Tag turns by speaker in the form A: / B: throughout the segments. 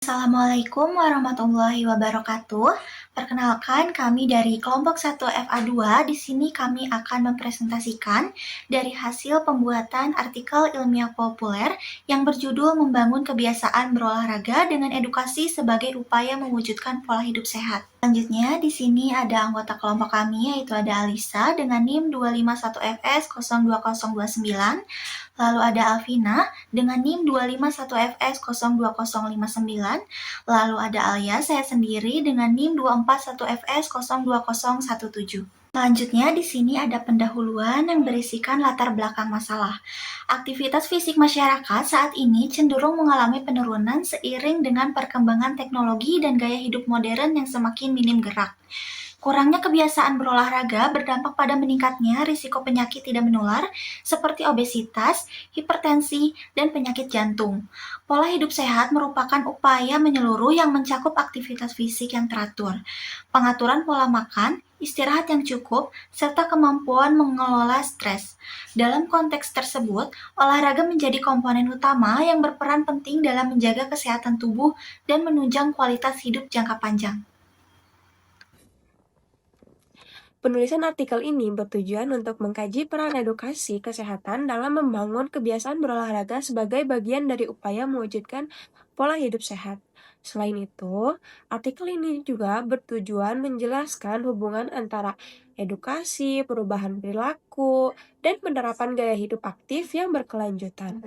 A: Assalamualaikum warahmatullahi wabarakatuh. Perkenalkan, kami dari kelompok 1 FA2. Di sini kami akan mempresentasikan dari hasil pembuatan artikel ilmiah populer yang berjudul Membangun Kebiasaan Berolahraga dengan Edukasi sebagai Upaya Mewujudkan Pola Hidup Sehat. Selanjutnya, di sini ada anggota kelompok kami, yaitu ada Alisa dengan NIM 251FS02029. Lalu ada Alvina dengan NIM 251FS02059. Lalu ada Alia, saya sendiri dengan NIM 241FS02017. Selanjutnya di sini ada pendahuluan yang berisikan latar belakang masalah. Aktivitas fisik masyarakat saat ini cenderung mengalami penurunan seiring dengan perkembangan teknologi dan gaya hidup modern yang semakin minim gerak. Kurangnya kebiasaan berolahraga berdampak pada meningkatnya risiko penyakit tidak menular seperti obesitas, hipertensi, dan penyakit jantung. Pola hidup sehat merupakan upaya menyeluruh yang mencakup aktivitas fisik yang teratur, pengaturan pola makan, istirahat yang cukup, serta kemampuan mengelola stres. Dalam konteks tersebut, olahraga menjadi komponen utama yang berperan penting dalam menjaga kesehatan tubuh dan menunjang kualitas hidup jangka panjang.
B: Penulisan artikel ini bertujuan untuk mengkaji peran edukasi kesehatan dalam membangun kebiasaan berolahraga sebagai bagian dari upaya mewujudkan pola hidup sehat. Selain itu, artikel ini juga bertujuan menjelaskan hubungan antara edukasi, perubahan perilaku, dan penerapan gaya hidup aktif yang berkelanjutan.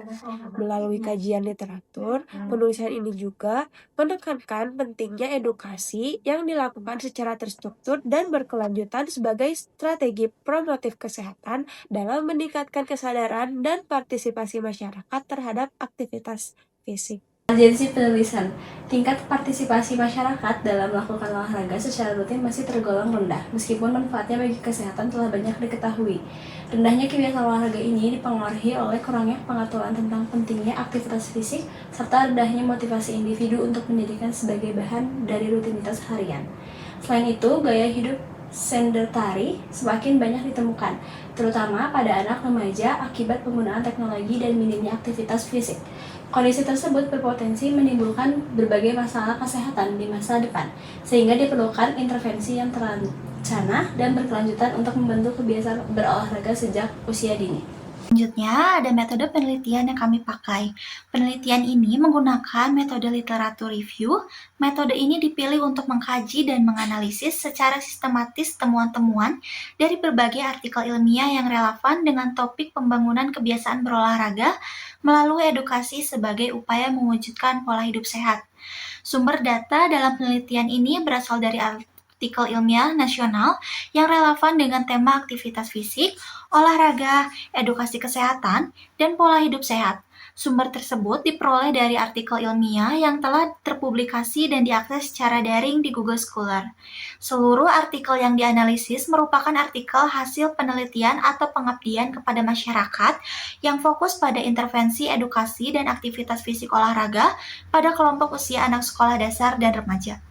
B: Melalui kajian literatur, penulisan ini juga menekankan pentingnya edukasi yang dilakukan secara terstruktur dan berkelanjutan sebagai strategi promotif kesehatan dalam meningkatkan kesadaran dan partisipasi masyarakat terhadap aktivitas fisik.
C: Urgensi penulisan. Tingkat partisipasi masyarakat dalam melakukan olahraga secara rutin masih tergolong rendah, meskipun manfaatnya bagi kesehatan telah banyak diketahui. Rendahnya kebiasaan olahraga ini dipengaruhi oleh kurangnya pengetahuan tentang pentingnya aktivitas fisik, serta rendahnya motivasi individu untuk menjadikan sebagai bahan dari rutinitas harian. Selain itu, gaya hidup sedentari semakin banyak ditemukan, terutama pada anak remaja akibat penggunaan teknologi dan minimnya aktivitas fisik. Kondisi tersebut berpotensi menimbulkan berbagai masalah kesehatan di masa depan, sehingga diperlukan intervensi yang terencana dan berkelanjutan untuk membentuk kebiasaan berolahraga sejak usia dini.
A: Selanjutnya, ada metode penelitian yang kami pakai. Penelitian ini menggunakan metode literatur review. Metode ini dipilih untuk mengkaji dan menganalisis secara sistematis temuan-temuan dari berbagai artikel ilmiah yang relevan dengan topik pembangunan kebiasaan berolahraga melalui edukasi sebagai upaya mewujudkan pola hidup sehat. Sumber data dalam penelitian ini berasal dari artikel ilmiah nasional yang relevan dengan tema aktivitas fisik, olahraga, edukasi kesehatan, dan pola hidup sehat. Sumber tersebut diperoleh dari artikel ilmiah yang telah terpublikasi dan diakses secara daring di Google Scholar. Seluruh artikel yang dianalisis merupakan artikel hasil penelitian atau pengabdian kepada masyarakat yang fokus pada intervensi edukasi dan aktivitas fisik olahraga pada kelompok usia anak sekolah dasar dan remaja.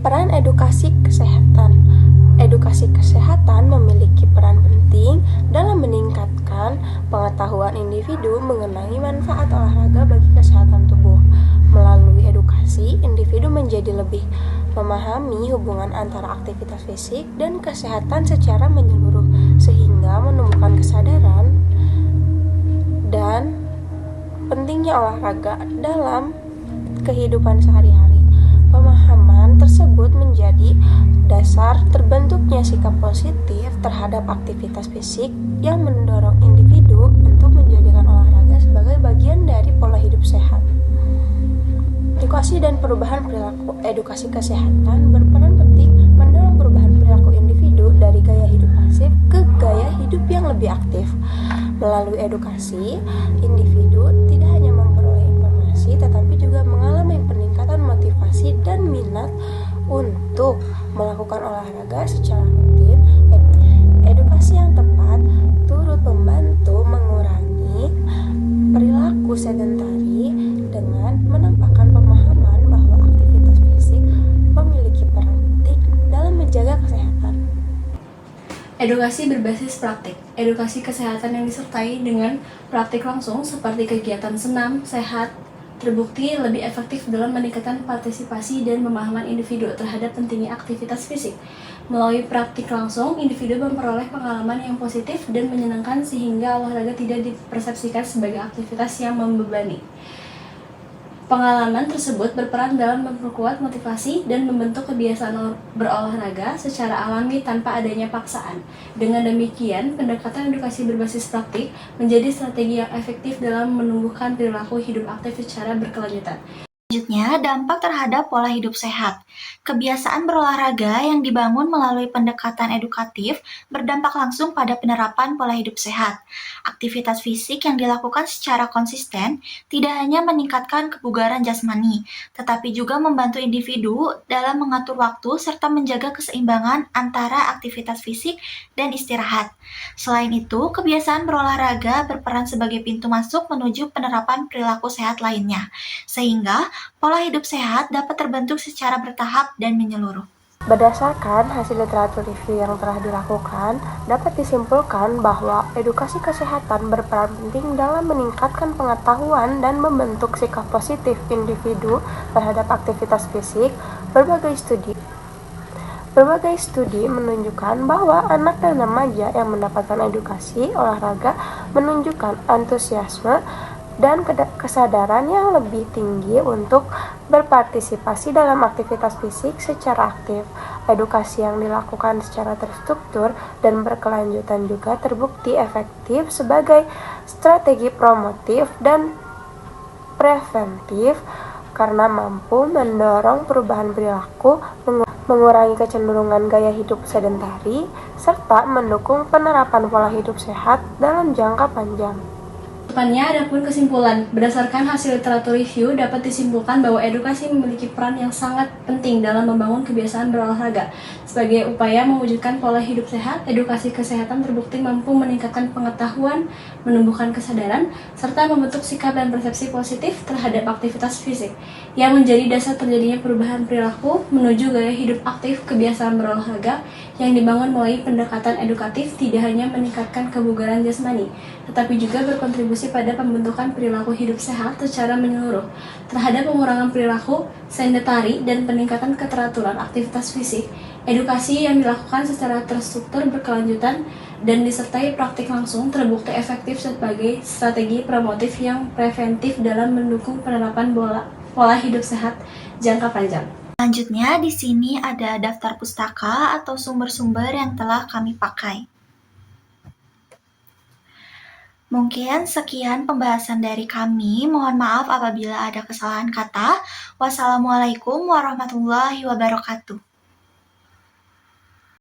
B: Peran edukasi kesehatan. Edukasi kesehatan memiliki peran penting dalam meningkatkan pengetahuan individu mengenai manfaat olahraga bagi kesehatan tubuh. Melalui edukasi, individu menjadi lebih memahami hubungan antara aktivitas fisik dan kesehatan secara menyeluruh, sehingga menumbuhkan kesadaran dan pentingnya olahraga dalam kehidupan sehari-hari. Pemahaman tersebut menjadi dasar terbentuknya sikap positif terhadap aktivitas fisik yang mendorong individu untuk menjadikan olahraga sebagai bagian dari pola hidup sehat. Edukasi dan perubahan perilaku. Edukasi kesehatan berperan penting mendorong perubahan perilaku individu dari gaya hidup pasif ke gaya hidup yang lebih aktif. Melalui edukasi, individu tidak hanya memperoleh informasi tetapi juga mengalami peningkatan motivasi dan minat untuk melakukan olahraga secara rutin. Edukasi yang tepat turut membantu mengurangi perilaku sedentari dengan menampakkan pemahaman bahwa aktivitas fisik memiliki peran penting dalam menjaga kesehatan.
C: Edukasi berbasis praktik. Edukasi kesehatan yang disertai dengan praktik langsung seperti kegiatan senam, sehat, terbukti lebih efektif dalam meningkatkan partisipasi dan pemahaman individu terhadap pentingnya aktivitas fisik. Melalui praktik langsung, individu memperoleh pengalaman yang positif dan menyenangkan sehingga olahraga tidak dipersepsikan sebagai aktivitas yang membebani. Pengalaman tersebut berperan dalam memperkuat motivasi dan membentuk kebiasaan berolahraga secara alami tanpa adanya paksaan. Dengan demikian, pendekatan edukasi berbasis praktik menjadi strategi yang efektif dalam menumbuhkan perilaku hidup aktif secara berkelanjutan.
A: Selanjutnya, dampak terhadap pola hidup sehat. Kebiasaan berolahraga yang dibangun melalui pendekatan edukatif berdampak langsung pada penerapan pola hidup sehat. Aktivitas fisik yang dilakukan secara konsisten tidak hanya meningkatkan kebugaran jasmani, tetapi juga membantu individu dalam mengatur waktu serta menjaga keseimbangan antara aktivitas fisik dan istirahat. Selain itu, kebiasaan berolahraga berperan sebagai pintu masuk menuju penerapan perilaku sehat lainnya, sehingga pola hidup sehat dapat terbentuk secara bertahap dan menyeluruh.
B: Berdasarkan hasil literatur review yang telah dilakukan, dapat disimpulkan bahwa edukasi kesehatan berperan penting dalam meningkatkan pengetahuan dan membentuk sikap positif individu terhadap aktivitas fisik. Berbagai studi menunjukkan bahwa anak dan remaja yang mendapatkan edukasi olahraga menunjukkan antusiasme dan kesadaran yang lebih tinggi untuk berpartisipasi dalam aktivitas fisik secara aktif. Edukasi yang dilakukan secara terstruktur dan berkelanjutan juga terbukti efektif sebagai strategi promotif dan preventif karena mampu mendorong perubahan perilaku, mengurangi kecenderungan gaya hidup sedentari, serta mendukung penerapan pola hidup sehat dalam jangka panjang.
C: Depannya, adapun kesimpulan. Berdasarkan hasil literatur review, dapat disimpulkan bahwa edukasi memiliki peran yang sangat penting dalam membangun kebiasaan berolahraga. Sebagai upaya mewujudkan pola hidup sehat, edukasi kesehatan terbukti mampu meningkatkan pengetahuan, menumbuhkan kesadaran, serta membentuk sikap dan persepsi positif terhadap aktivitas fisik, yang menjadi dasar terjadinya perubahan perilaku menuju gaya hidup aktif. Kebiasaan berolahraga yang dibangun melalui pendekatan edukatif tidak hanya meningkatkan kebugaran jasmani, tetapi juga berkontribusi pada pembentukan perilaku hidup sehat secara menyeluruh terhadap pengurangan perilaku sedentari dan peningkatan keteraturan aktivitas fisik. Edukasi yang dilakukan secara terstruktur berkelanjutan dan disertai praktik langsung terbukti efektif sebagai strategi promotif yang preventif dalam mendukung penerapan pola hidup sehat jangka panjang.
A: Selanjutnya, di sini ada daftar pustaka atau sumber-sumber yang telah kami pakai. Mungkin sekian pembahasan dari kami. Mohon maaf apabila ada kesalahan kata. Wassalamualaikum warahmatullahi wabarakatuh.